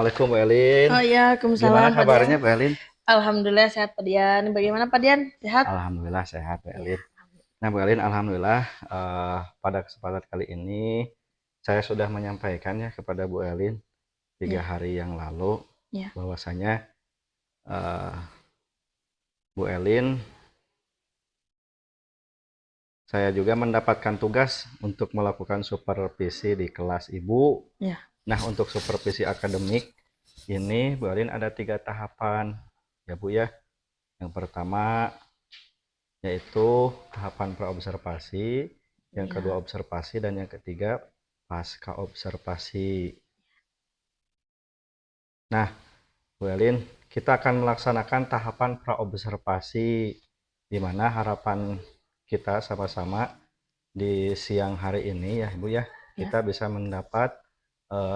Assalamualaikum Bu Elin. Oh iya, Gimana Waalaikumsalam Pak Dian. kabarnya Bu Elin? Alhamdulillah sehat Pak Dian. Bagaimana Pak Dian? Sehat? Alhamdulillah sehat Bu Ya. Elin. Nah Bu Elin, Alhamdulillah pada kesempatan kali ini saya sudah menyampaikannya kepada Bu Elin tiga Ya. hari yang lalu Ya. bahwasanya eh, Bu Elin, saya juga mendapatkan tugas untuk melakukan supervisi di kelas Ibu. Ya. Nah untuk supervisi akademik ini Bu Elin ada 3 tahapan ya Bu ya. Yang pertama yaitu tahapan praobservasi, yang kedua Ya. observasi, dan yang ketiga pasca observasi. Nah, Bu Elin, kita akan melaksanakan tahapan praobservasi, di mana harapan kita sama-sama di siang hari ini ya Bu ya, Ya. kita bisa mendapat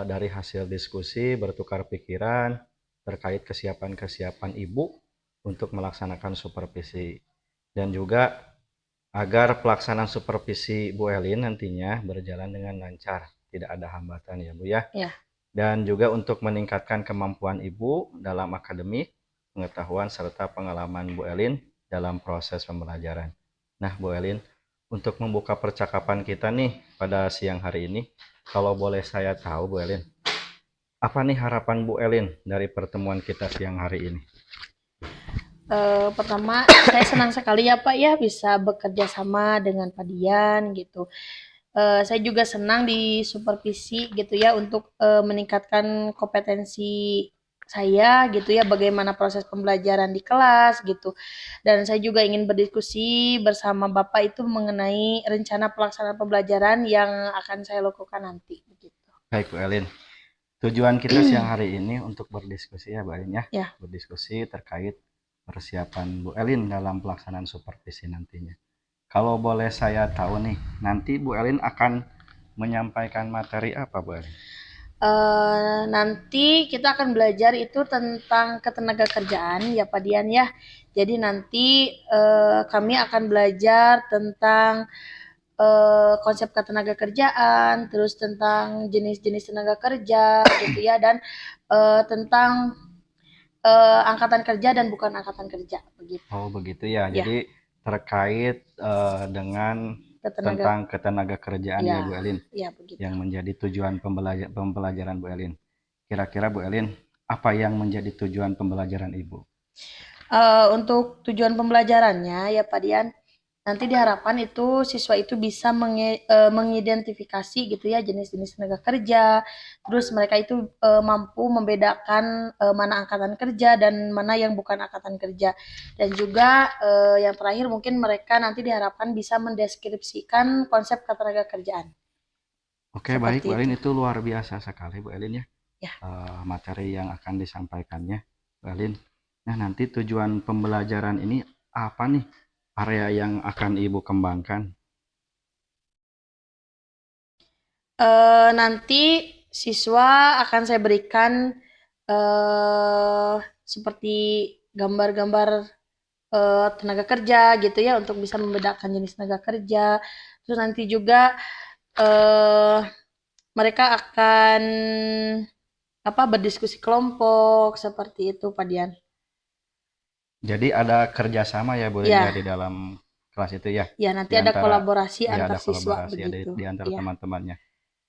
dari hasil diskusi bertukar pikiran terkait kesiapan-kesiapan Ibu untuk melaksanakan supervisi. Dan juga agar pelaksanaan supervisi Bu Elin nantinya berjalan dengan lancar, tidak ada hambatan ya Bu ya. Ya. Dan juga untuk meningkatkan kemampuan Ibu dalam akademik, pengetahuan serta pengalaman Bu Elin dalam proses pembelajaran. Nah Bu Elin, untuk membuka percakapan kita nih pada siang hari ini, kalau boleh saya tahu Bu Elin, apa nih harapan Bu Elin dari pertemuan kita siang hari ini? Pertama, saya senang sekali ya Pak ya bisa bekerja sama dengan Pak Dian gitu. Saya juga senang di supervisi gitu ya untuk meningkatkan kompetensi saya gitu ya bagaimana proses pembelajaran di kelas gitu. Dan saya juga ingin berdiskusi bersama Bapak itu mengenai rencana pelaksanaan pembelajaran yang akan saya lakukan nanti begitu. Baik Bu Elin, tujuan kita siang hari ini untuk berdiskusi ya Bu Elin ya, Ya. berdiskusi terkait persiapan Bu Elin dalam pelaksanaan supervisi nantinya. Kalau boleh saya tahu nih, nanti Bu Elin akan menyampaikan materi apa Bu Elin? Nanti kita akan belajar itu tentang ketenaga kerjaan ya Pak Dian ya. Jadi nanti kami akan belajar tentang konsep ketenaga kerjaan, terus tentang jenis-jenis tenaga kerja gitu ya, dan tentang angkatan kerja dan bukan angkatan kerja begitu. Oh begitu ya, Ya, jadi terkait dengan ketenaga tentang ketenaga kerjaan ya ya, Bu Elin, ya begitu. yang menjadi tujuan pembelajaran Bu Elin. Kira-kira Bu Elin, apa yang menjadi tujuan pembelajaran Ibu? Untuk tujuan pembelajarannya ya Pak Dian, nanti diharapkan itu siswa itu bisa mengidentifikasi gitu ya jenis-jenis tenaga kerja, terus mereka itu mampu membedakan mana angkatan kerja dan mana yang bukan angkatan kerja. Dan juga yang terakhir mungkin mereka nanti diharapkan bisa mendeskripsikan konsep ketenaga kerjaan. Oke baik Seperti Bu itu. Elin, itu luar biasa sekali Bu Elin ya, Ya. materi yang akan disampaikannya Bu Elin. Nah nanti tujuan pembelajaran ini apa nih area yang akan Ibu kembangkan? Nanti siswa akan saya berikan seperti gambar-gambar tenaga kerja gitu ya untuk bisa membedakan jenis tenaga kerja. Terus nanti juga eh, mereka akan berdiskusi kelompok seperti itu, Pak Dian. Jadi ada kerjasama ya Bu Elin ya Ya, di dalam kelas itu ya, ya nanti di ada antara kolaborasi ya antar ada siswa kolaborasi ya begitu. di antara Ya. teman-temannya.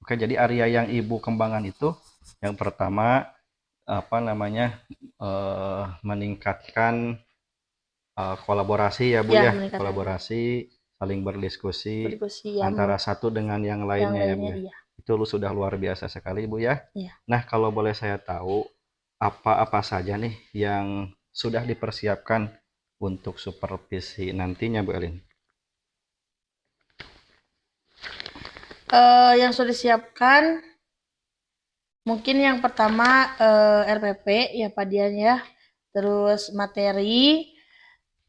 Oke, jadi area yang Ibu kembangkan itu yang pertama apa namanya meningkatkan kolaborasi ya Bu Ya, ya, meningkatkan kolaborasi, saling berdiskusi berdiskusi ya antara satu dengan yang yang lainnya ya Bu lainnya ya. iya. Itu sudah luar biasa sekali Bu ya. Iya. Nah, kalau boleh saya tahu apa-apa saja nih yang sudah dipersiapkan untuk supervisi nantinya Bu Elin? Yang sudah disiapkan mungkin yang pertama RPP ya Pak Dian ya, terus materi,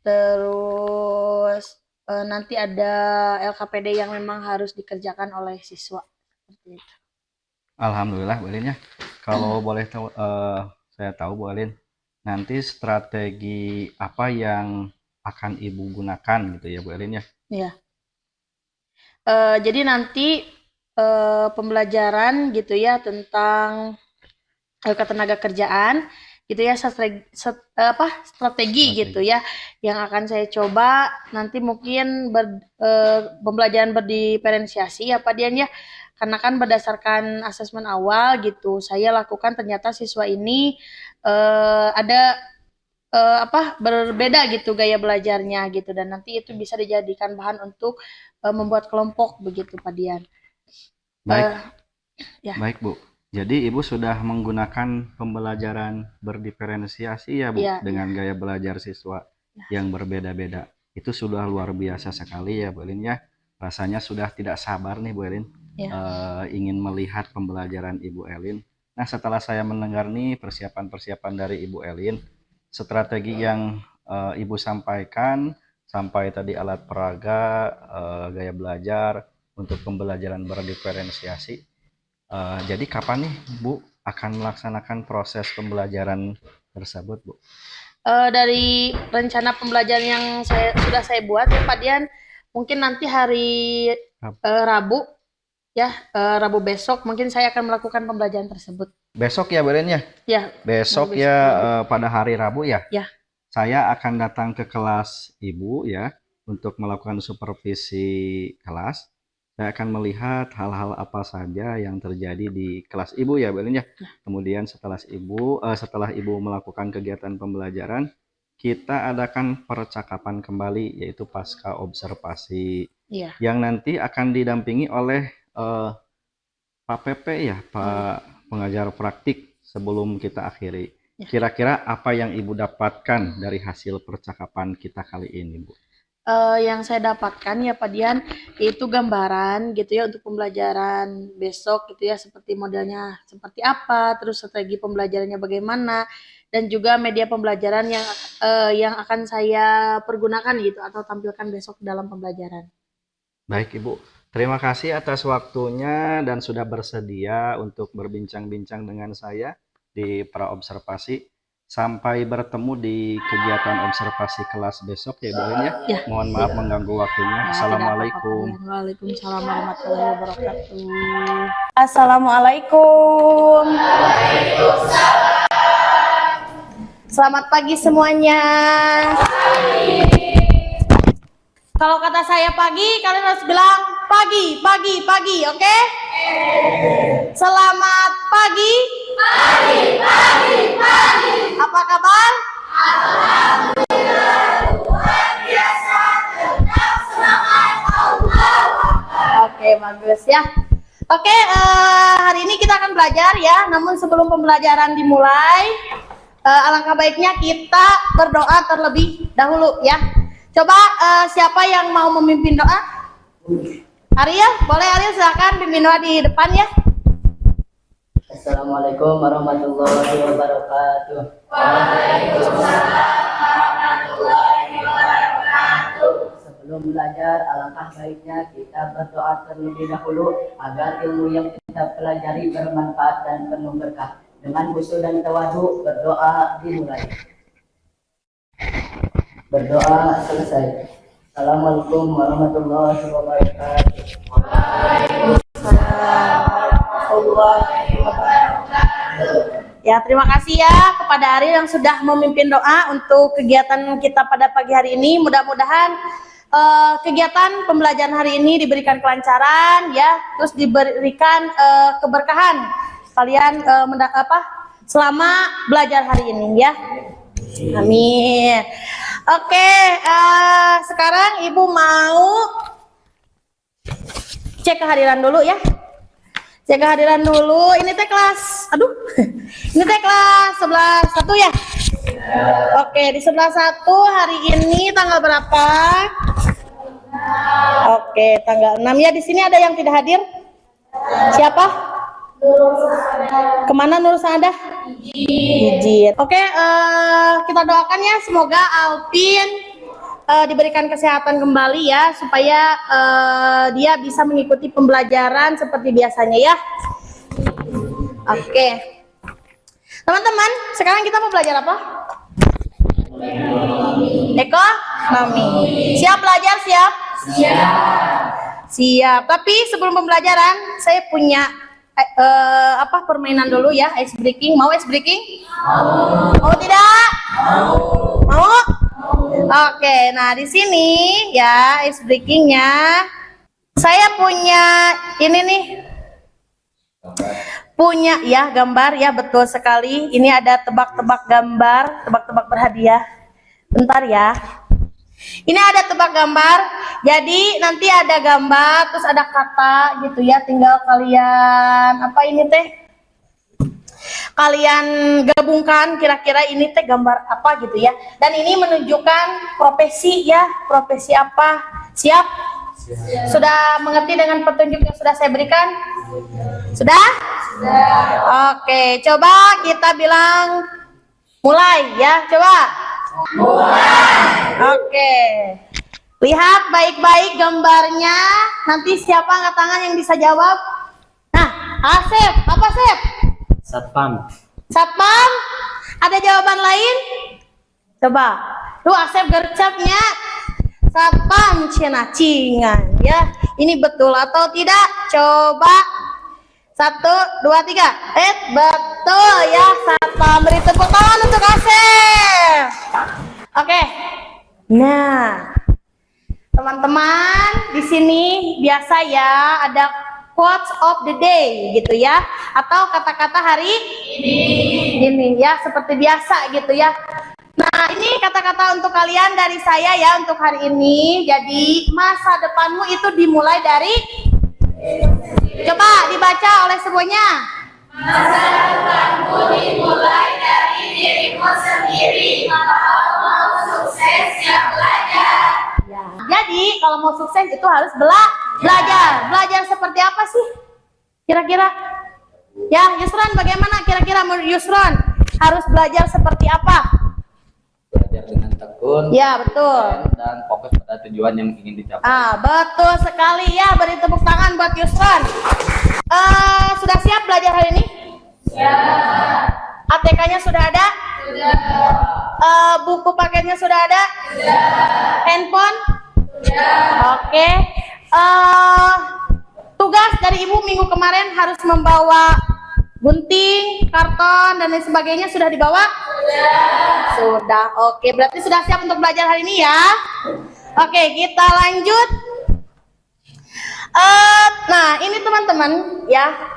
terus nanti ada LKPD yang memang harus dikerjakan oleh siswa. Seperti itu. Alhamdulillah Bu Elin ya. Kalau boleh tahu, saya tahu Bu Elin, nanti strategi apa yang akan Ibu gunakan gitu ya Bu Elin ya? Ya. Jadi nanti pembelajaran gitu ya tentang ketenaga kerjaan gitu ya, strategi gitu ya yang akan saya coba nanti. Mungkin pembelajaran berdiferensiasi ya Pak Dian ya, karena kan berdasarkan asesmen awal gitu saya lakukan, ternyata siswa ini ada berbeda gitu gaya belajarnya gitu, dan nanti itu bisa dijadikan bahan untuk membuat kelompok begitu Pak Dian. Baik, ya. Baik Bu. Jadi Ibu sudah menggunakan pembelajaran berdiferensiasi ya Bu, dengan gaya belajar siswa yang berbeda-beda. Itu sudah luar biasa sekali ya Bu Elin ya. Rasanya sudah tidak sabar nih Bu Elin, ingin melihat pembelajaran Ibu Elin. Nah, setelah saya mendengar nih persiapan-persiapan dari Ibu Elin, strategi yang Ibu sampaikan, sampai tadi alat peraga, gaya belajar untuk pembelajaran berdiferensiasi. Jadi kapan nih Bu akan melaksanakan proses pembelajaran tersebut Bu? Dari rencana pembelajaran yang sudah saya buat ya Pak Dian, mungkin nanti hari Rabu ya, Rabu besok mungkin saya akan melakukan pembelajaran tersebut. Besok ya Bu Elin ya? Ya. Besok ya, pada hari Rabu ya? Ya. Saya akan datang ke kelas Ibu ya untuk melakukan supervisi kelas. Saya akan melihat hal-hal apa saja yang terjadi di kelas Ibu ya Bu Elin ya. Kemudian setelah Ibu melakukan kegiatan pembelajaran, kita adakan percakapan kembali, yaitu pasca observasi, yang nanti akan didampingi oleh Pak PP ya, Pak pengajar praktik, sebelum kita akhiri. Kira-kira apa yang Ibu dapatkan dari hasil percakapan kita kali ini Bu? Yang saya dapatkan ya Pak Dian, itu gambaran gitu ya untuk pembelajaran besok gitu ya, seperti modelnya seperti apa, terus strategi pembelajarannya bagaimana, dan juga media pembelajaran yang akan saya pergunakan gitu atau tampilkan besok dalam pembelajaran. Baik Ibu, terima kasih atas waktunya dan sudah bersedia untuk berbincang-bincang dengan saya di praobservasi. Sampai bertemu di kegiatan observasi kelas besok ya Bu Elin ya. Mohon maaf mengganggu waktunya. Assalamualaikum. Waalaikumsalam warahmatullahi wabarakatuh. Assalamualaikum. Selamat pagi semuanya. Kalau kata saya pagi, kalian harus bilang pagi, pagi, pagi, oke? Selamat pagi. Pagi, pagi, pagi. Apa kabar? Alhamdulillah, luar biasa, tetap semangat Allah. Oke, bagus ya. Oke, hari ini kita akan belajar ya. Namun sebelum pembelajaran dimulai, alangkah baiknya kita berdoa terlebih dahulu ya. Coba siapa yang mau memimpin doa? Ariel, boleh Ariel, silakan pimpin doa di depan ya. Assalamualaikum warahmatullahi wabarakatuh. Waalaikumsalam warahmatullahi wabarakatuh. Sebelum belajar, alangkah baiknya kita berdoa terlebih dahulu agar ilmu yang kita pelajari bermanfaat dan penuh berkah. Dengan khusyuk dan tawadu, berdoa dimulai. Berdoa selesai. Assalamualaikum warahmatullahi wabarakatuh. Waalaikumsalam warahmatullahi wabarakatuh. Ya, terima kasih ya kepada Ari yang sudah memimpin doa untuk kegiatan kita pada pagi hari ini. Mudah-mudahan kegiatan pembelajaran hari ini diberikan kelancaran ya, terus diberikan keberkahan kalian selama belajar hari ini ya. Amin. Oke, sekarang Ibu mau cek kehadiran dulu ya. Cek kehadiran dulu. Ini teh kelas, ini teh kelas 11-1 ya. Oke, di 11-1 hari ini tanggal berapa? Oke, tanggal 6 ya. Di sini ada yang tidak hadir? Siapa? Kemana Nur Saada? Izin. Oke, kita doakan ya, semoga Alvin diberikan kesehatan kembali ya, supaya dia bisa mengikuti pembelajaran seperti biasanya ya. Oke, teman-teman, sekarang kita mau belajar apa? Ekonomi. Siap belajar? Siap? Siap. Siap. Tapi sebelum pembelajaran, saya punya apa permainan dulu ya, ice breaking. Mau ice breaking? Mau tidak? Mau? Oke, nah di sini ya ice breakingnya saya punya ini nih, punya ya gambar ya, betul sekali. Ini ada tebak-tebak gambar, tebak-tebak berhadiah. Bentar ya. Ini ada tebak gambar. Jadi nanti ada gambar, terus ada kata gitu ya. Tinggal kalian apa ini teh? Kalian gabungkan kira-kira ini teh gambar apa gitu ya. Dan ini menunjukkan profesi ya, profesi apa. Siap? Sudah mengerti dengan petunjuk yang sudah saya berikan? Sudah? Oke, coba kita bilang mulai ya, coba. Oke. Lihat baik-baik gambarnya. Nanti siapa angkat tangan yang bisa jawab? Nah, Asep, apa Sep? Satpam. Satpam? Ada jawaban lain? Coba. Tuh Asep gercepnya. Satpam cina cingan ya. Ini betul atau tidak? Coba. 1, 2, 3. Betul ya, Satpam. Beri tepuk tangan untuk Asep. Oke. Nah, teman-teman di sini biasa ya ada quotes of the day gitu ya, atau kata-kata hari ini ya, seperti biasa gitu ya. Nah, ini kata-kata untuk kalian dari saya ya untuk hari ini. Jadi masa depanmu itu dimulai dari, coba dibaca oleh semuanya. Masa depanmu dimulai dari dirimu sendiri. Kalau mau sukses ya belajar. Ya. Jadi kalau mau sukses itu harus belajar. Belajar seperti apa sih? Kira-kira? Ya, Yusron bagaimana kira-kira menurut Yusron? Harus belajar seperti apa? Belajar dengan tekun. Ya, betul. Dan fokus pada tujuan yang ingin dicapai. Betul sekali ya. Beri tepuk tangan buat Yusron. Sudah siap belajar hari ini? Siap. ATK-nya sudah ada? Sudah. Buku paketnya sudah ada? Sudah. Handphone? Sudah. Oke. Tugas dari Ibu minggu kemarin harus membawa gunting, karton, dan lain sebagainya sudah dibawa? Sudah. Sudah. Oke, berarti sudah siap untuk belajar hari ini ya? Oke, kita lanjut. Nah, ini teman-teman ya.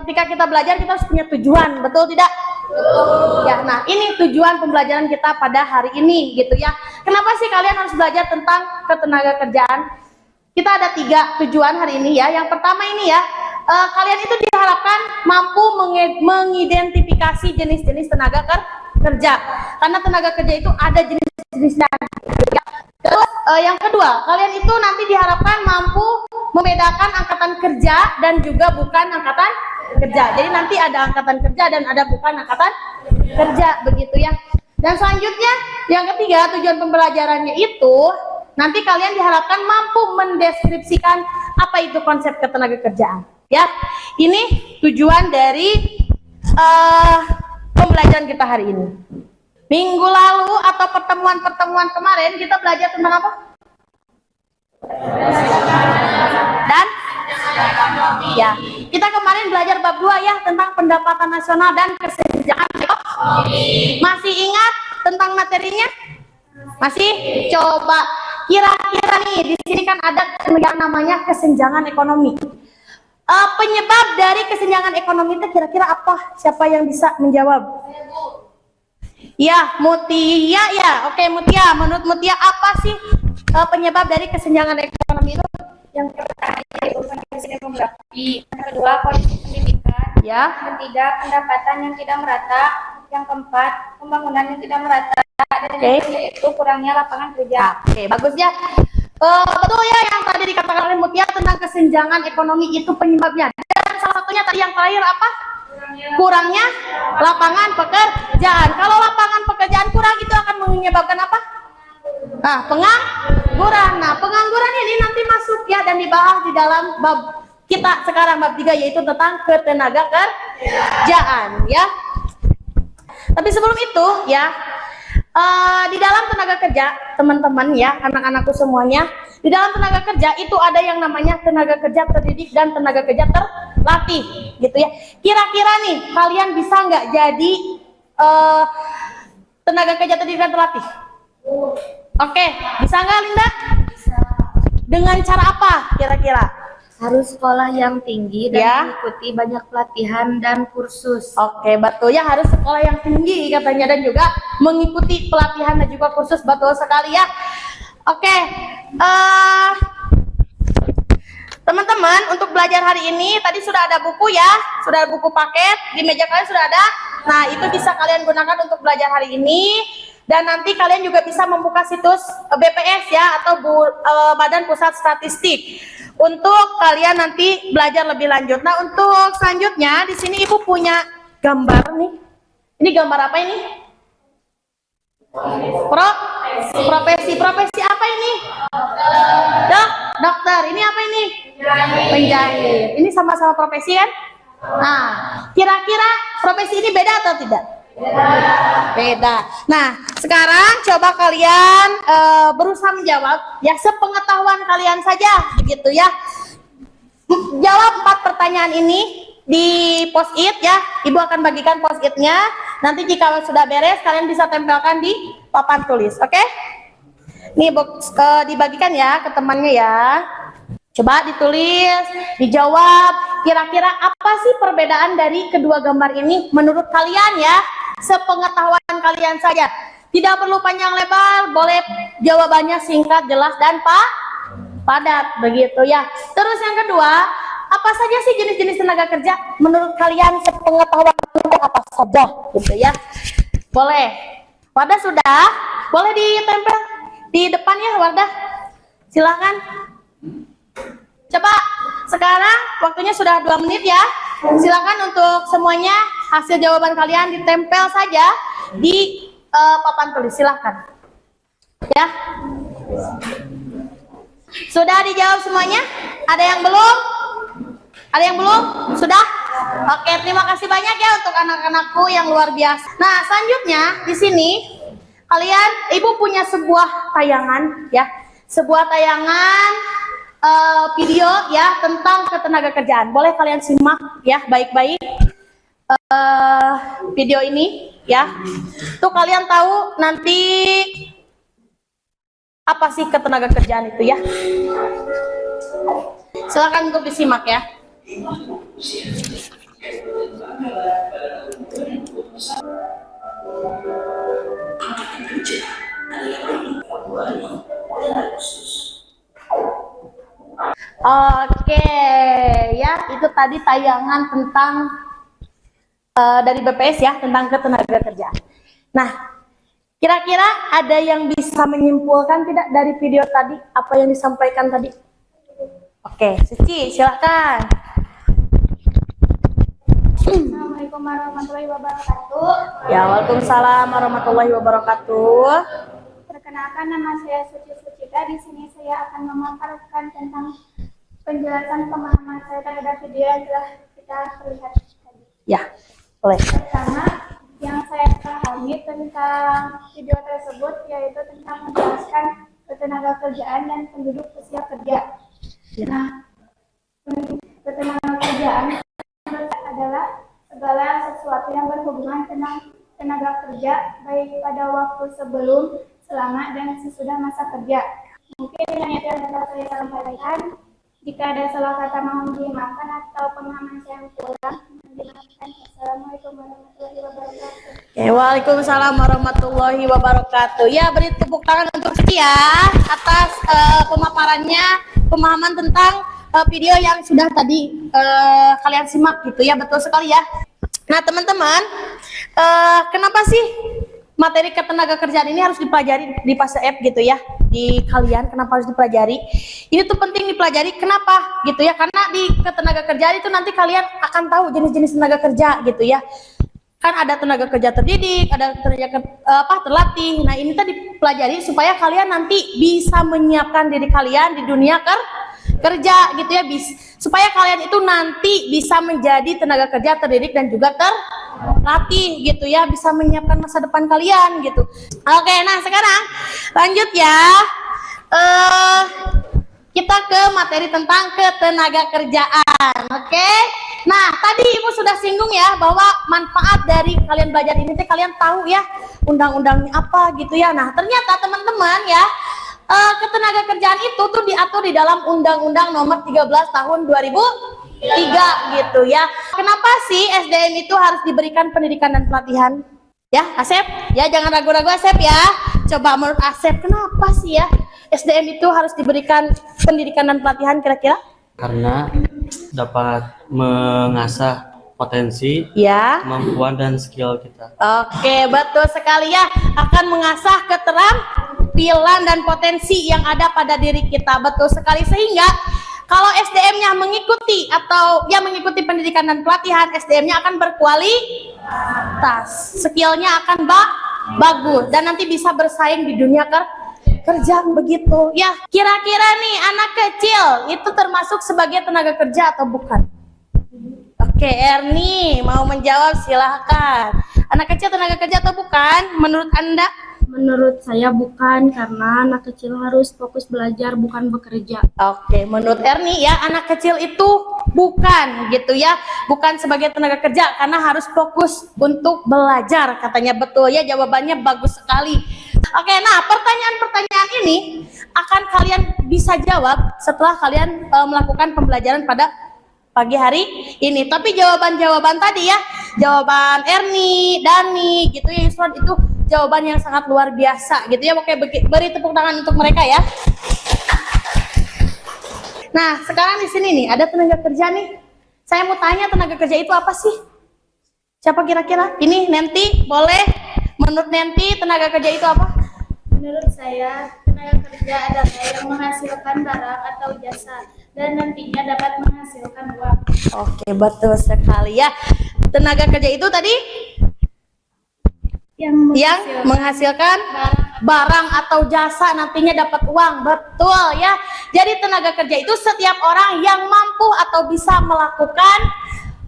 Ketika kita belajar kita harus punya tujuan, betul tidak? Betul. Ya, nah ini tujuan pembelajaran kita pada hari ini gitu ya. Kenapa sih kalian harus belajar tentang ketenaga kerjaan? Kita ada 3 tujuan hari ini ya. Yang pertama ini ya, kalian itu diharapkan mampu mengidentifikasi jenis-jenis tenaga kerja. Karena tenaga kerja itu ada jenis-jenisnya. Terus yang kedua, kalian itu nanti diharapkan mampu membedakan angkatan kerja dan juga bukan angkatan kerja. Jadi nanti ada angkatan kerja dan ada bukan angkatan kerja, begitu ya. Dan selanjutnya, yang ketiga, tujuan pembelajarannya itu nanti kalian diharapkan mampu mendeskripsikan apa itu konsep ketenaga kerjaan. Ya, ini tujuan dari pembelajaran kita hari ini. Minggu lalu atau pertemuan-pertemuan kemarin kita belajar tentang apa? Dan ya, kita kemarin belajar bab 2 ya, tentang pendapatan nasional dan kesenjangan ekonomi. Masih ingat tentang materinya? Masih? Coba kira-kira nih, di sini kan ada yang namanya kesenjangan ekonomi. Penyebab dari kesenjangan ekonomi itu kira-kira apa? Siapa yang bisa menjawab? Ya, Mutia ya. Oke, Mutia. Menurut Mutia apa sih penyebab dari kesenjangan ekonomi itu? Yang pertama yaitu kondisi demografi, yang kedua kondisi pendidikan, Ya. yang ketiga pendapatan yang tidak merata, yang keempat pembangunan yang tidak merata, dan yang kelima yaitu kurangnya lapangan kerja. Oke, bagus ya. Betul ya yang tadi dikatakan oleh Mutia tentang kesenjangan ekonomi itu penyebabnya. Dan salah satunya tadi yang terakhir apa? Kurangnya lapangan pekerjaan. Kalau lapangan pekerjaan kurang itu akan menyebabkan apa? Nah, pengangguran. Nah, pengangguran ini nanti masuk ya dan dibahas di dalam bab kita sekarang bab 3 yaitu tentang ketenaga kerjaan ya. Tapi sebelum itu ya, di dalam tenaga kerja teman-teman ya, anak-anakku semuanya, di dalam tenaga kerja itu ada yang namanya tenaga kerja terdidik dan tenaga kerja latih gitu ya. Kira-kira nih kalian bisa nggak jadi tenaga kerja terdidik dan terlatih? Oke, bisa nggak Linda? Dengan cara apa kira-kira? Harus sekolah yang tinggi dan Ya. mengikuti banyak pelatihan dan kursus. Oke, betul ya, harus sekolah yang tinggi katanya dan juga mengikuti pelatihan dan juga kursus, betul sekali ya. Oke, teman-teman untuk belajar hari ini tadi sudah ada buku ya, sudah ada buku paket di meja kalian sudah ada. Nah itu bisa kalian gunakan untuk belajar hari ini. Dan nanti kalian juga bisa membuka situs BPS ya atau Badan Pusat Statistik untuk kalian nanti belajar lebih lanjut. Nah untuk selanjutnya di sini ibu punya gambar nih. Ini gambar apa ini? Profesi apa ini? Dokter. Ini apa ini? Penjahit. Ini sama-sama profesi kan? Nah kira-kira profesi ini beda atau tidak? Beda. Nah, sekarang coba kalian berusaha menjawab ya sepengetahuan kalian saja begitu ya. Jawab 4 pertanyaan ini di post-it ya. Ibu akan bagikan post-itnya. Nanti jika sudah beres kalian bisa tempelkan di papan tulis, oke? Nih dibagikan ya ke temannya ya. Coba ditulis, dijawab, kira-kira apa sih perbedaan dari kedua gambar ini menurut kalian ya, sepengetahuan kalian saja. Tidak perlu panjang lebar, boleh jawabannya singkat, jelas, dan padat, begitu ya. Terus yang kedua, apa saja sih jenis-jenis tenaga kerja menurut kalian sepengetahuan kalian apa saja, gitu ya. Boleh. Wadah sudah, boleh ditempel di depan ya Wadah. Silakan. Coba sekarang waktunya sudah 2 menit ya. Silakan untuk semuanya hasil jawaban kalian ditempel saja di papan tulis. Silakan. Ya. Sudah dijawab semuanya? Ada yang belum? Ada yang belum? Sudah? Oke, terima kasih banyak ya untuk anak-anakku yang luar biasa. Nah, selanjutnya di sini kalian ibu punya sebuah tayangan ya. Sebuah tayangan video ya tentang ketenaga kerjaan. Boleh kalian simak ya baik-baik video ini ya. Tuh kalian tahu nanti apa sih ketenaga kerjaan itu ya. Silakan untuk disimak ya. Oke, ya itu tadi tayangan tentang dari BPS ya tentang ketenaga kerjaan. Nah, kira-kira ada yang bisa menyimpulkan tidak dari video tadi apa yang disampaikan tadi? Oke, Suci, silakan. Assalamualaikum warahmatullahi wabarakatuh. Ya, waalaikumsalam warahmatullahi wabarakatuh. Perkenalkan, nama saya Suci Sucita. Di sini saya akan memaparkan tentang penjelasan pemahaman saya terhadap video yang telah kita lihat tadi. Ya, boleh. Pertama, yang saya pahami tentang video tersebut yaitu tentang menjelaskan ketenaga kerjaan dan penduduk usia kerja. Nah, ketenaga kerjaan adalah segala sesuatu yang berhubungan tentang tenaga kerja baik pada waktu sebelum, selama, dan sesudah masa kerja. Mungkin yang itu yang dapat saya sampaikan. Jika ada salah kata mohon dimaafkan atau pemahaman saya yang kurang, mohon dimaafkan. Assalamualaikum warahmatullahi wabarakatuh. Waalaikumsalam warahmatullahi wabarakatuh. Ya, beri tepuk tangan untuk Suci ya atas pemaparannya, pemahaman tentang video yang sudah tadi kalian simak gitu ya, betul sekali ya. Nah teman-teman, kenapa sih materi ketenaga kerjaan ini harus dipelajari di fase F gitu ya, di kalian kenapa harus dipelajari? Ini tuh penting dipelajari, kenapa gitu ya? Karena di ketenaga kerjaan itu nanti kalian akan tahu jenis-jenis tenaga kerja gitu ya. Kan ada tenaga kerja terdidik, ada tenaga terlatih. Nah ini tadi dipelajari supaya kalian nanti bisa menyiapkan diri kalian di dunia kerja gitu ya, supaya kalian itu nanti bisa menjadi tenaga kerja terdidik dan juga terlatih gitu ya, bisa menyiapkan masa depan kalian gitu. Oke, nah sekarang lanjut ya, kita ke materi tentang ketenaga kerjaan. Oke, Nah, tadi Ibu sudah singgung ya bahwa manfaat dari kalian belajar ini teh kalian tahu ya undang-undangnya apa gitu ya. Nah, ternyata teman-teman ya ketenaga kerjaan itu tuh diatur di dalam Undang-Undang Nomor 13 Tahun 2003 gitu ya. Kenapa sih SDM itu harus diberikan pendidikan dan pelatihan? Ya, Asep, ya jangan ragu-ragu Asep ya. Coba menurut Asep kenapa sih ya SDM itu harus diberikan pendidikan dan pelatihan kira-kira? Karena dapat mengasah potensi, Ya. kemampuan dan skill kita. Oke, betul sekali ya. Akan mengasah keterampilan dan potensi yang ada pada diri kita. Betul sekali, sehingga kalau SDM-nya mengikuti atau ya mengikuti pendidikan dan pelatihan, SDM-nya akan berkualitas. Skill-nya akan bagus dan nanti bisa bersaing di dunia kerja begitu ya. Kira-kira nih anak kecil itu termasuk sebagai tenaga kerja atau bukan? Oke, Erni mau menjawab, silahkan. Anak kecil tenaga kerja atau bukan menurut Anda? Menurut saya bukan, karena anak kecil harus fokus belajar, bukan bekerja. Oke, menurut Erni ya anak kecil itu bukan gitu ya, bukan sebagai tenaga kerja karena harus fokus untuk belajar katanya. Betul ya, jawabannya bagus sekali. Oke, nah pertanyaan-pertanyaan ini akan kalian bisa jawab setelah kalian melakukan pembelajaran pada pagi hari ini. Tapi jawaban-jawaban tadi ya, jawaban Erni, Dani gitu ya, Yusron, itu jawaban yang sangat luar biasa gitu ya. Oke, beri tepuk tangan untuk mereka ya. Nah, sekarang di sini nih ada tenaga kerja nih. Saya mau tanya, tenaga kerja itu apa sih? Siapa kira-kira? Ini Nanti, boleh? Menurut Nanti, tenaga kerja itu apa? Menurut saya, tenaga kerja adalah yang menghasilkan barang atau jasa dan nantinya dapat menghasilkan uang. Oke, betul sekali ya. Tenaga kerja itu tadi yang menghasilkan barang atau jasa nantinya dapat uang. Betul ya. Jadi tenaga kerja itu setiap orang yang mampu atau bisa melakukan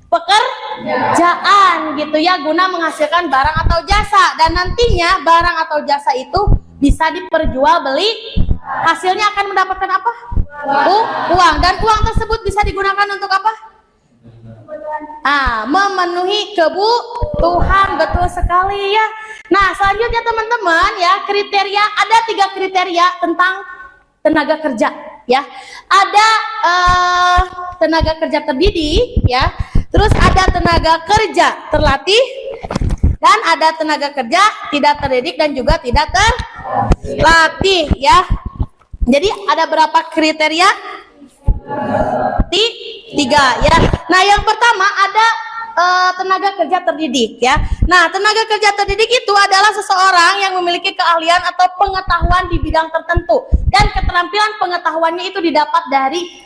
pekerjaan gitu ya, guna menghasilkan barang atau jasa, dan nantinya barang atau jasa itu bisa diperjualbeli. Hasilnya akan mendapatkan apa? Uang. Dan uang tersebut bisa digunakan untuk apa? Memenuhi kebutuhan. Betul sekali ya. Nah, selanjutnya teman-teman ya, kriteria, ada 3 kriteria tentang tenaga kerja ya. Ada tenaga kerja terdidik ya, terus ada tenaga kerja terlatih, dan ada tenaga kerja tidak terdidik dan juga tidak terlatih ya. Jadi ada berapa kriteria? 3 ya. Nah, yang pertama ada tenaga kerja terdidik ya. Nah, tenaga kerja terdidik itu adalah seseorang yang memiliki keahlian atau pengetahuan di bidang tertentu, dan keterampilan pengetahuannya itu didapat dari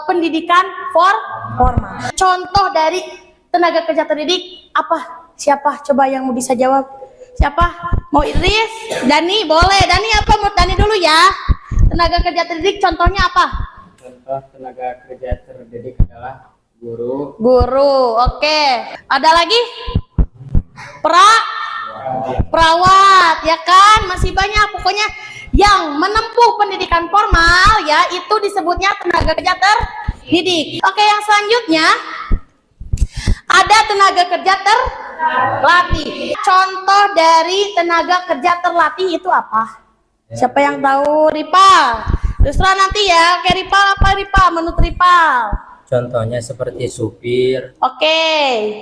pendidikan formal. Contoh dari tenaga kerja terdidik apa? Siapa? Coba yang mau bisa jawab. Siapa? Mau Idris? Dani? Boleh. Dani apa? Menurut Dani dulu ya. Tenaga kerja terdidik contohnya apa? Contoh tenaga kerja terdidik adalah guru. Oke. Ada lagi? Perawat, ya kan? Masih banyak. Pokoknya yang menempuh pendidikan formal ya, itu disebutnya tenaga kerja terdidik. Oke, yang selanjutnya ada tenaga kerja terlatih. Contoh dari tenaga kerja terlatih itu apa? Siapa yang tahu? Ripal. Terus nanti ya. Oke, Ripal apa Ripal? Menurut Ripal. Contohnya seperti supir, Oke.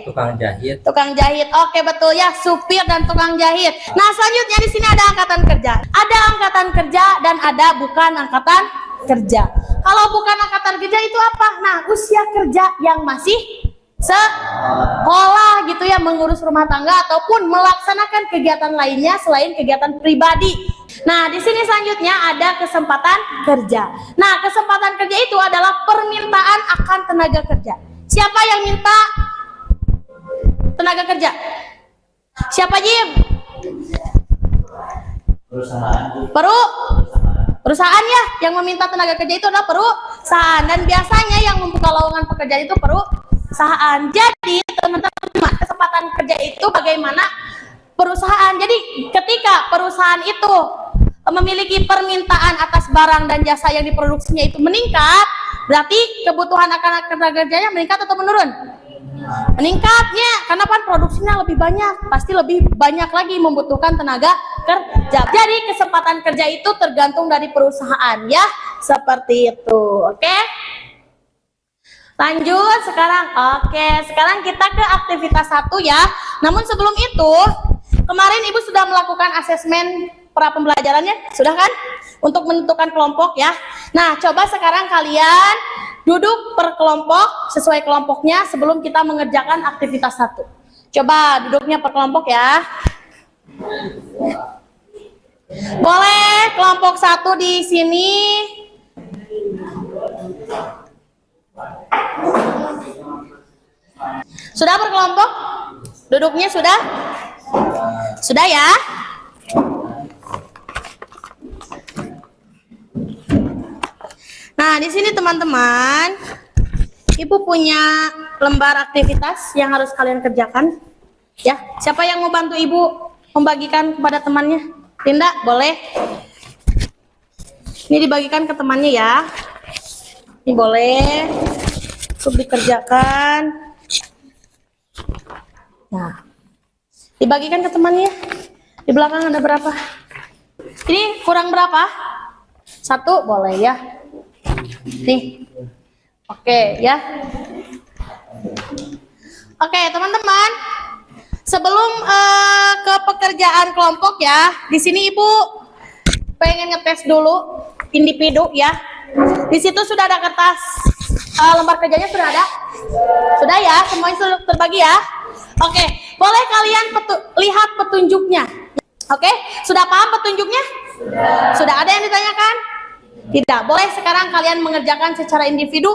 tukang jahit. Tukang jahit. Oke, betul ya, supir dan tukang jahit. Nah, selanjutnya di sini ada angkatan kerja. Ada angkatan kerja dan ada bukan angkatan kerja. Kalau bukan angkatan kerja itu apa? Nah, usia kerja yang masih sekolah gitu ya, mengurus rumah tangga ataupun melaksanakan kegiatan lainnya selain kegiatan pribadi. Nah, di sini selanjutnya ada kesempatan kerja. Nah, kesempatan kerja itu adalah permintaan akan tenaga kerja. Siapa yang minta tenaga kerja? Siapa, Jim? Perusahaan ya, yang meminta tenaga kerja itu adalah perusahaan, dan biasanya yang membuka lowongan pekerjaan itu perusahaan. Jadi teman-teman, kesempatan kerja itu bagaimana perusahaan. Jadi ketika perusahaan itu memiliki permintaan atas barang dan jasa yang diproduksinya itu meningkat, Berarti kebutuhan akan tenaga kerjanya meningkat atau menurun? Meningkatnya, karena kan produksinya lebih banyak, pasti lebih banyak lagi membutuhkan tenaga kerja. Jadi kesempatan kerja itu tergantung dari perusahaan ya, seperti itu. Oke? Lanjut sekarang. Oke, sekarang kita ke aktivitas 1 ya. Namun sebelum itu, kemarin Ibu sudah melakukan asesmen pra pembelajarannya, sudah kan? Untuk menentukan kelompok ya. Nah, coba sekarang kalian duduk per kelompok sesuai kelompoknya sebelum kita mengerjakan aktivitas 1. Coba duduknya per kelompok ya. Boleh kelompok 1 di sini. Sudah berkelompok? Duduknya sudah? Sudah ya? Nah, di sini teman-teman, Ibu punya lembar aktivitas yang harus kalian kerjakan. Ya, siapa yang mau bantu Ibu membagikan kepada temannya? Linda, boleh? Ini dibagikan ke temannya ya. Ini boleh untuk dikerjakan. Nah, dibagikan ke temannya. Di belakang ada berapa? Ini kurang berapa? 1 boleh ya. Nih. Oke ya. Oke teman-teman, sebelum ke pekerjaan kelompok ya, di sini Ibu pengen ngetes dulu individu ya. Di situ sudah ada kertas lembar kerjanya, sudah ada? Sudah ya, semuanya sudah terbagi ya. Oke, boleh kalian lihat petunjuknya. Oke, sudah paham petunjuknya? Sudah ada yang ditanyakan? Tidak. Boleh sekarang kalian mengerjakan secara individu.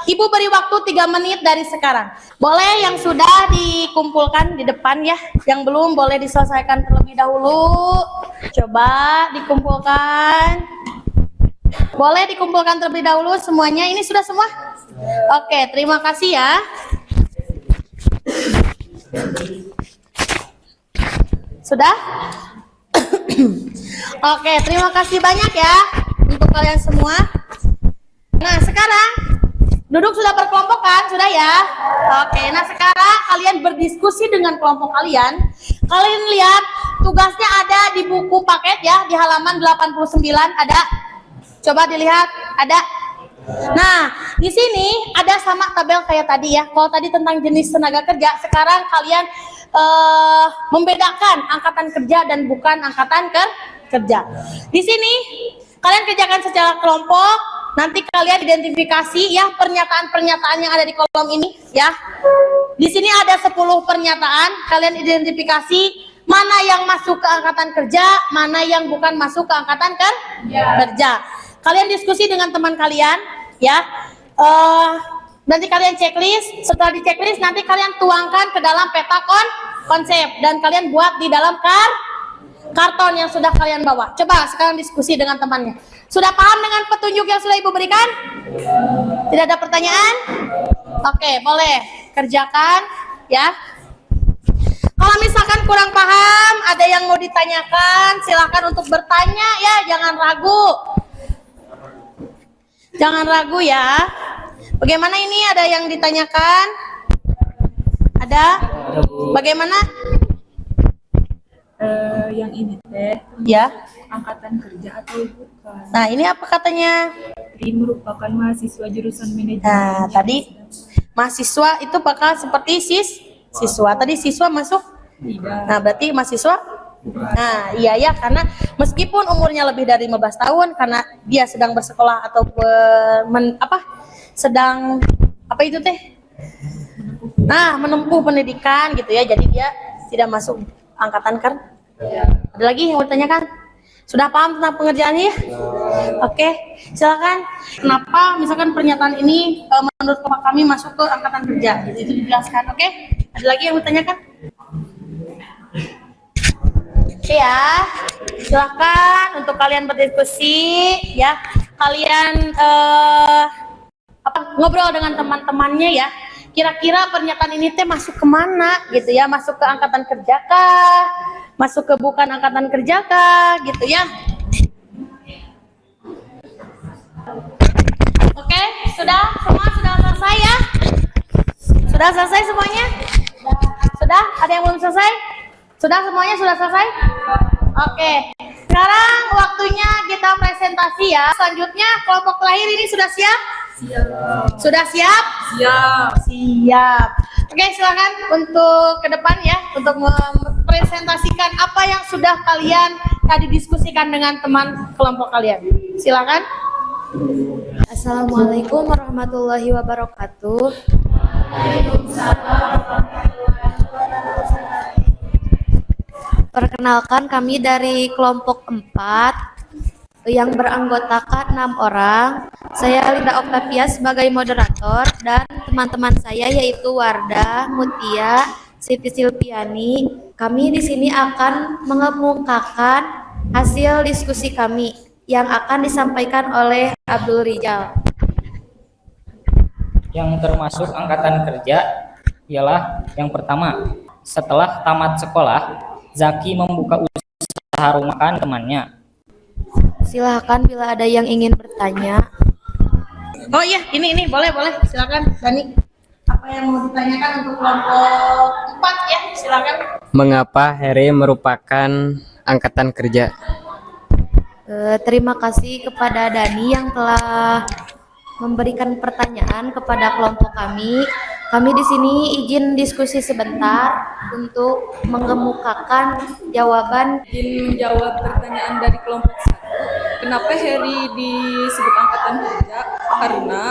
Ibu beri waktu 3 menit dari sekarang. Boleh yang sudah dikumpulkan di depan ya. Yang belum boleh diselesaikan terlebih dahulu. Coba dikumpulkan. Boleh dikumpulkan terlebih dahulu semuanya. Ini sudah semua? Oke, terima kasih ya. Sudah? Oke, terima kasih banyak ya untuk kalian semua. Nah, sekarang duduk sudah berkelompok kan? Sudah ya? Oke, nah sekarang kalian berdiskusi dengan kelompok kalian. Kalian lihat tugasnya ada di buku paket ya, di halaman 89 ada. Coba dilihat, ada. Nah, di sini ada sama tabel kayak tadi ya. Kalau tadi tentang jenis tenaga kerja, sekarang kalian membedakan angkatan kerja dan bukan angkatan kerja. Di sini kalian kerjakan secara kelompok. Nanti kalian identifikasi ya pernyataan-pernyataan yang ada di kolom ini ya. Di sini ada 10 pernyataan. Kalian identifikasi mana yang masuk ke angkatan kerja, mana yang bukan masuk ke angkatan kerja. Kalian diskusi dengan teman kalian ya. Nanti kalian checklist. Setelah di checklist nanti kalian tuangkan ke dalam peta konsep dan kalian buat di dalam karton yang sudah kalian bawa. Coba sekarang diskusi dengan temannya. Sudah paham dengan petunjuk yang sudah Ibu berikan? Tidak ada pertanyaan? Oke, boleh kerjakan ya. Kalau misalkan kurang paham, ada yang mau ditanyakan, silakan untuk bertanya ya, jangan ragu. Jangan ragu ya. Bagaimana ini, ada yang ditanyakan? Ada? Bagaimana? Yang ini teh Ya. angkatan kerja atau bukan? Nah, ini apa katanya? Ini merupakan mahasiswa jurusan manajemen. Nah, tadi mahasiswa itu bakal seperti siswa. Tadi siswa masuk? Tidak. Nah, berarti mahasiswa? Nah, iya ya, karena meskipun umurnya lebih dari 15 tahun, karena dia sedang bersekolah atau sedang apa itu teh? Nah, menempuh pendidikan gitu ya. Jadi dia tidak masuk angkatan kerja. Ada lagi yang mau ditanyakan? Sudah paham tentang pengerjaannya ya? Oke, silakan. Kenapa misalkan pernyataan ini menurut kami masuk ke angkatan kerja? Itu dijelaskan, oke? Ada lagi yang mau ditanyakan? Oke ya, silakan untuk kalian berdiskusi ya. Kalian ngobrol dengan teman-temannya ya. Kira-kira pernyataan ini teh masuk kemana gitu ya? Masuk ke angkatan kerja kah? Masuk ke bukan angkatan kerja kah? Gitu ya. sudah semua sudah selesai ya? Sudah selesai semuanya? Sudah? Ada yang belum selesai? Sudah semuanya sudah selesai? Oke. Sekarang waktunya kita presentasi ya. Selanjutnya kelompok terakhir ini sudah siap? Siap. Sudah siap? Siap. Siap. Oke, silakan untuk ke depan ya, untuk mempresentasikan apa yang sudah kalian tadi diskusikan dengan teman kelompok kalian. Silakan. Assalamualaikum warahmatullahi wabarakatuh. Perkenalkan, kami dari kelompok 4 yang beranggotakan 6 orang. Saya Linda Oktavia sebagai moderator dan teman-teman saya yaitu Wardah, Mutia, Siti Silviani. Kami di sini akan mengemukakan hasil diskusi kami yang akan disampaikan oleh Abdul Rijal. Yang termasuk angkatan kerja ialah yang pertama, setelah tamat sekolah, Zaki membuka usaha rumah makan temannya. Silahkan bila ada yang ingin bertanya. Oh iya, ini boleh silakan Dani. Apa yang mau ditanyakan untuk kelompok 4 ya? Silakan. Mengapa Heri merupakan angkatan kerja? Terima kasih kepada Dani yang telah memberikan pertanyaan kepada kelompok kami. Kami di sini izin diskusi sebentar untuk mengemukakan jawaban. Ingin menjawab pertanyaan dari kelompok 1. Kenapa Heri disebut angkatan kerja? Karena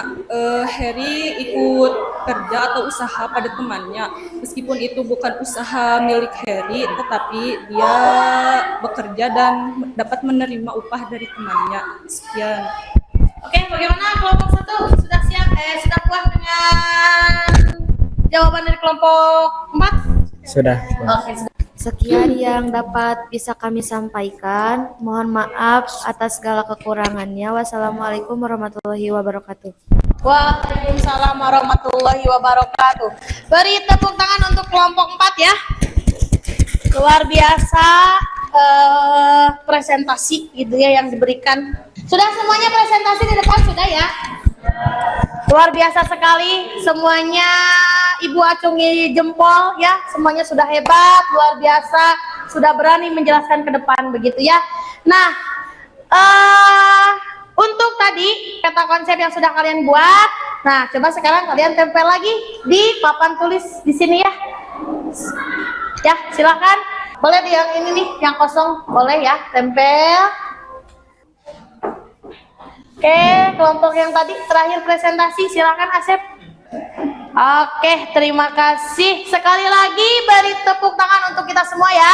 Heri ikut kerja atau usaha pada temannya. Meskipun itu bukan usaha milik Heri, tetapi dia bekerja dan dapat menerima upah dari temannya. Sekian. Oke, bagaimana kelompok 1? Sudah siap? Sudah puas dengan jawaban dari kelompok 4? Sudah. Oke, sudah. Sekian yang dapat bisa kami sampaikan. Mohon maaf atas segala kekurangannya. Wassalamualaikum warahmatullahi wabarakatuh. Waalaikumsalam warahmatullahi wabarakatuh. Beri tepuk tangan untuk kelompok 4 ya. Luar biasa presentasi gitu ya yang diberikan. Sudah semuanya presentasi di depan sudah ya? Luar biasa sekali semuanya. Ibu acungi jempol ya, semuanya sudah hebat, luar biasa, sudah berani menjelaskan ke depan begitu ya. Nah, untuk tadi kata konsep yang sudah kalian buat, nah coba sekarang kalian tempel lagi di papan tulis di sini ya. Ya, silakan. Boleh di yang ini nih, yang kosong, boleh ya, tempel. Oke, kelompok yang tadi terakhir presentasi, silakan Asep. Oke, terima kasih. Sekali lagi beri tepuk tangan untuk kita semua ya.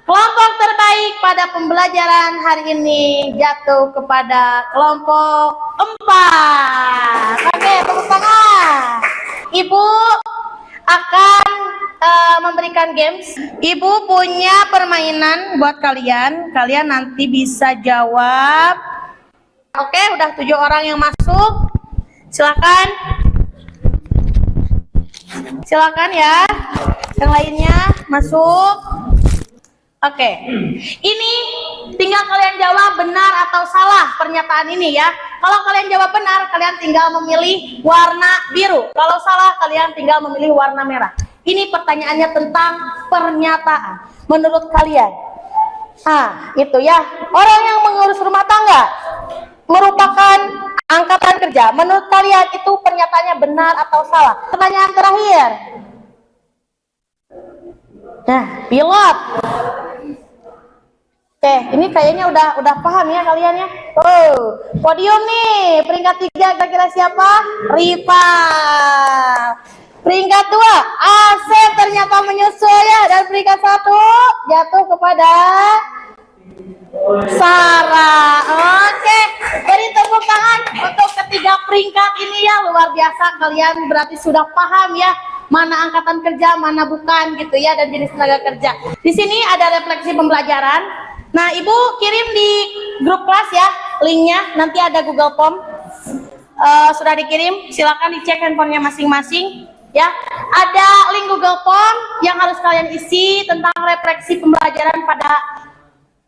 Kelompok terbaik pada pembelajaran hari ini jatuh kepada kelompok 4. Oke, tepuk tangan. Ibu akan memberikan games. Ibu punya permainan buat kalian. Kalian nanti bisa jawab. Oke, udah 7 orang yang masuk. Silakan. Silakan ya. Yang lainnya masuk. Oke. Ini tinggal kalian jawab benar atau salah pernyataan ini ya. Kalau kalian jawab benar, kalian tinggal memilih warna biru. Kalau salah, kalian tinggal memilih warna merah. Ini pertanyaannya tentang pernyataan. Menurut kalian, itu ya. Orang yang mengurus rumah tangga merupakan angkatan kerja. Menurut kalian itu pernyataannya benar atau salah? Pertanyaan terakhir. Nah, pilot. Oke, ini kayaknya udah paham ya kalian ya. Oh, podium nih. Peringkat 3 kira-kira siapa? Ripa. Peringkat 2, Asep ternyata menyusul ya. Dan peringkat 1 jatuh kepada Sarah. Oke, beri tepuk tangan untuk ketiga peringkat ini ya. Luar biasa, kalian berarti sudah paham ya mana angkatan kerja, mana bukan gitu ya, dan jenis tenaga kerja. Di sini ada refleksi pembelajaran. Nah, Ibu kirim di grup kelas ya linknya. Nanti ada Google Form. Sudah dikirim, silakan dicek handphonenya masing-masing. Ya, ada link Google Form yang harus kalian isi tentang refleksi pembelajaran pada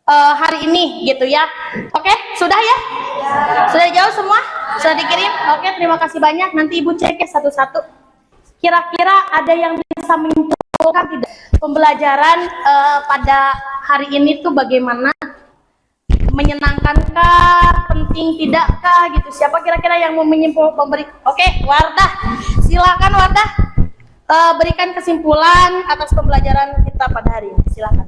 hari ini gitu ya. Oke, sudah ya? Sudah dijawab semua? Sudah dikirim? Oke, terima kasih banyak. Nanti Ibu cek ya satu-satu. Kira-kira ada yang bisa menyimpulkan tidak pembelajaran pada hari ini tuh bagaimana? Menyenangkankah, penting tidakkah gitu? Siapa kira-kira yang mau memberi? Oke, Wardah, silakan Wardah, berikan kesimpulan atas pembelajaran kita pada hari ini. Silakan.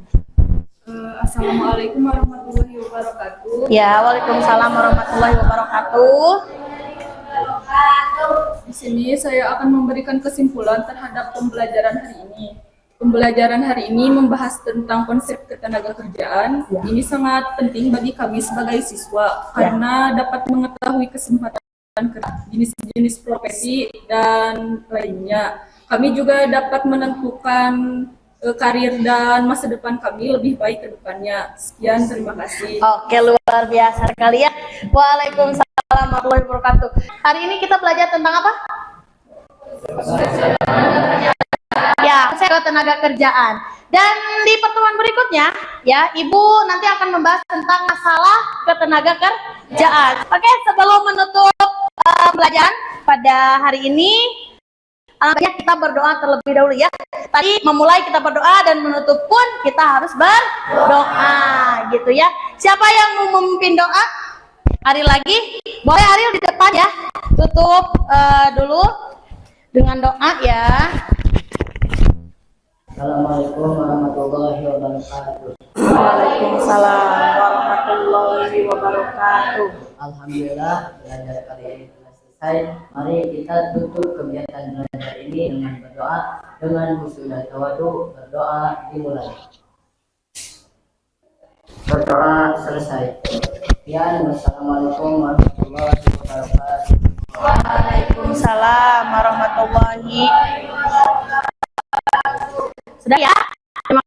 Assalamualaikum warahmatullahi wabarakatuh. Ya, waalaikumsalam warahmatullahi wabarakatuh. Di sini saya akan memberikan kesimpulan terhadap pembelajaran hari ini. Pembelajaran hari ini membahas tentang konsep ketenagakerjaan. Ini sangat penting bagi kami sebagai siswa karena dapat mengetahui kesempatan kerja, jenis-jenis profesi dan lainnya. Kami juga dapat menentukan karir dan masa depan kami lebih baik ke depannya. Sekian, terima kasih. Oke, luar biasa sekali ya. Waalaikumsalam warahmatullahi wabarakatuh. Hari ini kita belajar tentang apa? Ya, tenaga kerjaan. Dan di pertemuan berikutnya, ya, Ibu nanti akan membahas tentang masalah ketenaga kerjaan. Oke, sebelum menutup pembelajaran pada hari ini, alhamdulillah kita berdoa terlebih dahulu ya. Tadi memulai kita berdoa dan menutup pun kita harus berdoa, gitu ya. Siapa yang mau memimpin doa? Ariel lagi, boleh Ariel di depan ya. Tutup dulu dengan doa ya. Assalamualaikum warahmatullahi wabarakatuh. Waalaikumsalam warahmatullahi wabarakatuh. Alhamdulillah belajar kali ini telah selesai. Mari kita tutup kegiatan belajar ini dengan berdoa dengan khusyuk dan tawadu. Berdoa dimulai. Berdoa selesai. Sekian, wassalamualaikum warahmatullahi wabarakatuh. Waalaikumsalam warahmatullahi wabarakatuh. Sudah ya? Terima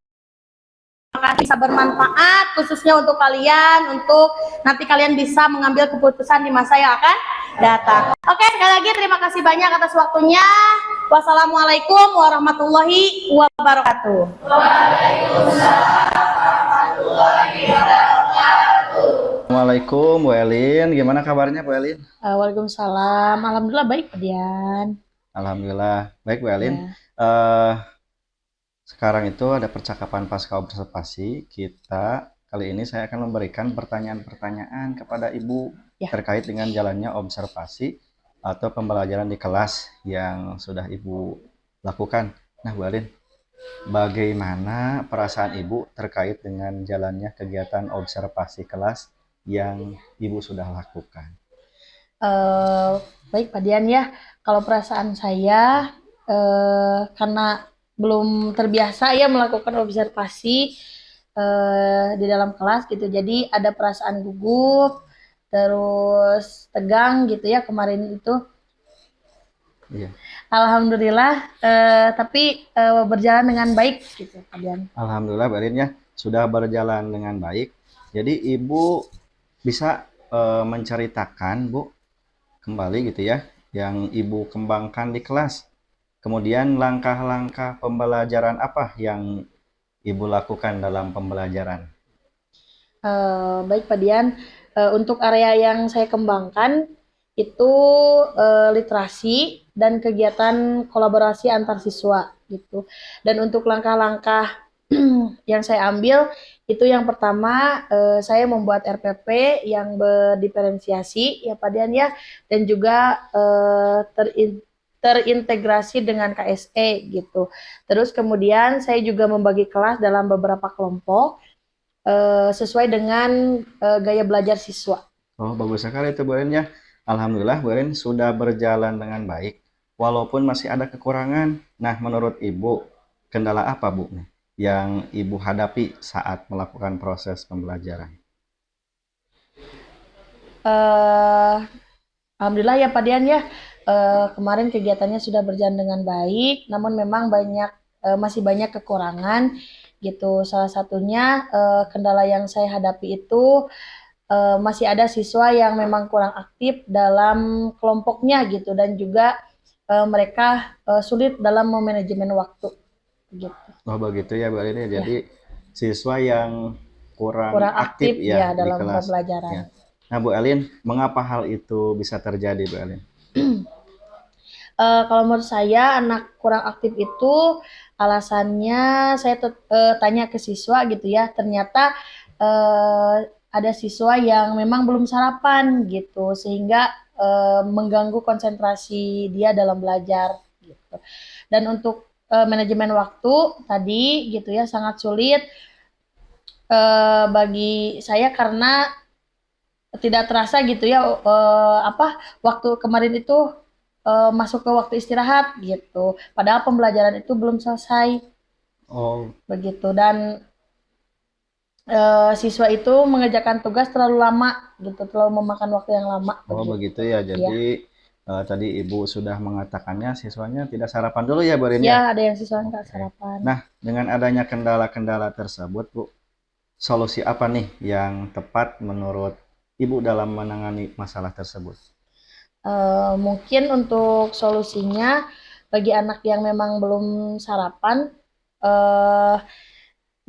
kasih, bisa bermanfaat khususnya untuk kalian, untuk nanti kalian bisa mengambil keputusan di masa yang akan datang. Oke, sekali lagi terima kasih banyak atas waktunya. Wassalamualaikum warahmatullahi wabarakatuh. Assalamualaikum Bu Elin, gimana kabarnya Bu Elin? Waalaikumsalam, alhamdulillah baik Pak Dian. Alhamdulillah baik Bu Elin. Sekarang itu ada percakapan pasca observasi kita. Kali ini saya akan memberikan pertanyaan-pertanyaan kepada Ibu terkait dengan jalannya observasi atau pembelajaran di kelas yang sudah Ibu lakukan. Nah Bu Elin, bagaimana perasaan Ibu terkait dengan jalannya kegiatan observasi kelas yang Ibu sudah lakukan? Baik Pak Dian ya, kalau perasaan saya karena belum terbiasa ya melakukan observasi di dalam kelas gitu, jadi ada perasaan gugup, terus tegang gitu ya kemarin itu. Iya. Alhamdulillah, tapi berjalan dengan baik gitu Pak Dian. Alhamdulillah Bu Elin ya, sudah berjalan dengan baik. Jadi Ibu bisa menceritakan Bu kembali gitu ya yang Ibu kembangkan di kelas. Kemudian langkah-langkah pembelajaran apa yang Ibu lakukan dalam pembelajaran? Baik Pak Dian, untuk area yang saya kembangkan itu literasi dan kegiatan kolaborasi antar siswa gitu. Dan untuk langkah-langkah yang saya ambil itu yang pertama saya membuat RPP yang berdiferensiasi ya Pak Dian ya, dan juga terintegrasi dengan KSE gitu. Terus kemudian saya juga membagi kelas dalam beberapa kelompok sesuai dengan gaya belajar siswa. Oh, bagus sekali itu Bu Elin ya. Alhamdulillah Bu Elin sudah berjalan dengan baik walaupun masih ada kekurangan. Nah, menurut Ibu kendala apa Bu yang Ibu hadapi saat melakukan proses pembelajaran? Alhamdulillah ya Pak Dian ya. Kemarin kegiatannya sudah berjalan dengan baik, namun memang masih banyak kekurangan gitu. Salah satunya kendala yang saya hadapi itu masih ada siswa yang memang kurang aktif dalam kelompoknya gitu, dan juga mereka sulit dalam memanajemen waktu gitu. Oh begitu ya Bu Elin ya. Jadi siswa yang kurang kurang aktif aktif ya ya di dalam kelas. pembelajaran. Ya. Nah, Bu Elin, mengapa hal itu bisa terjadi, Bu Elin? Kalau menurut saya anak kurang aktif itu alasannya saya tanya ke siswa gitu ya, ternyata ada siswa yang memang belum sarapan gitu sehingga mengganggu konsentrasi dia dalam belajar gitu. Dan untuk manajemen waktu tadi gitu ya sangat sulit bagi saya karena tidak terasa gitu ya waktu kemarin itu masuk ke waktu istirahat gitu. Padahal pembelajaran itu belum selesai Oh, begitu dan siswa itu mengerjakan tugas terlalu lama gitu, terlalu memakan waktu yang lama oh begitu. begitu ya. Iya. Jadi tadi Ibu sudah mengatakannya siswanya tidak sarapan dulu ya, Bu Elin Ya, ya? ada yang siswa nggak Oke. sarapan. Nah, dengan adanya kendala-kendala tersebut, Bu, solusi apa nih yang tepat menurut Ibu dalam menangani masalah tersebut? Mungkin untuk solusinya bagi anak yang memang belum sarapan, eh,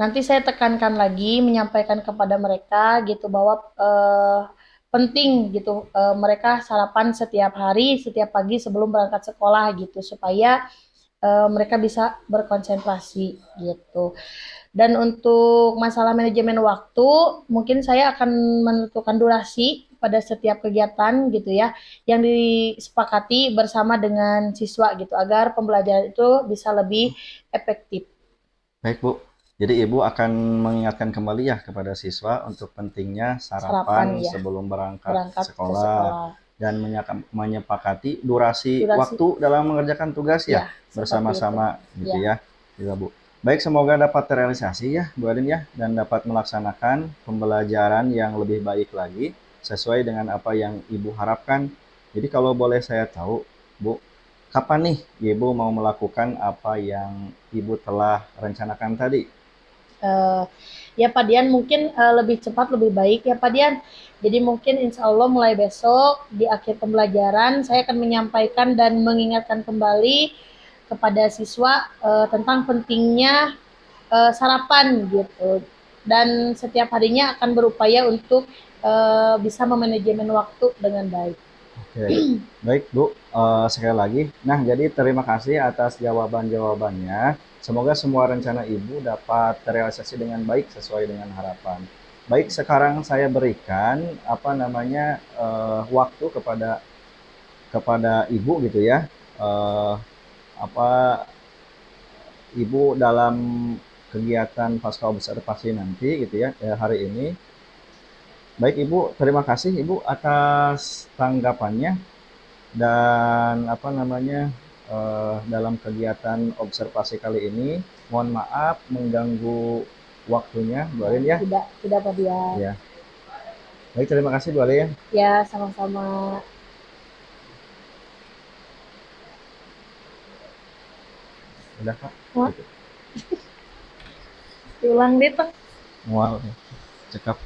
nanti saya tekankan lagi menyampaikan kepada mereka gitu bahwa penting gitu mereka sarapan setiap hari, setiap pagi sebelum berangkat sekolah gitu supaya mereka bisa berkonsentrasi gitu. Dan untuk masalah manajemen waktu, mungkin saya akan menentukan durasi pada setiap kegiatan gitu ya, yang disepakati bersama dengan siswa gitu, agar pembelajaran itu bisa lebih efektif. Baik, Bu. Jadi Ibu akan mengingatkan kembali ya kepada siswa untuk pentingnya sarapan Sarapan ya, sebelum berangkat berangkat ke sekolah sekolah. dan menyepakati durasi Durasi, waktu dalam mengerjakan tugas ya, ya seperti bersama-sama itu. gitu Ya. ya. Iya, Bu. Baik, semoga dapat terrealisasi ya, Bu Adin ya, dan dapat melaksanakan pembelajaran yang lebih baik lagi sesuai dengan apa yang Ibu harapkan. Jadi kalau boleh saya tahu, Bu, kapan nih Ibu mau melakukan apa yang Ibu telah rencanakan tadi? Ya Pak Dian mungkin lebih cepat lebih baik ya Pak Dian. Jadi mungkin insya Allah mulai besok di akhir pembelajaran saya akan menyampaikan dan mengingatkan kembali kepada siswa tentang pentingnya sarapan gitu. Dan setiap harinya akan berupaya untuk bisa memanajemen waktu dengan baik. Oke, baik Bu. Sekali lagi. Nah, jadi terima kasih atas jawaban-jawabannya. Semoga semua rencana Ibu dapat terrealisasi dengan baik sesuai dengan harapan. Baik, sekarang saya berikan waktu kepada Ibu gitu ya. Eh, apa Ibu dalam kegiatan pasca observasi nanti gitu ya hari ini. Baik Ibu, terima kasih Ibu atas tanggapannya dan dalam kegiatan observasi kali ini. Mohon maaf mengganggu waktunya, Bu Alin ya. Tidak Pak Dian. Ya. Baik, terima kasih Bu Alin. Ya, sama-sama. Udah Pak. Diulang deh, Pak. Mual. Cekap.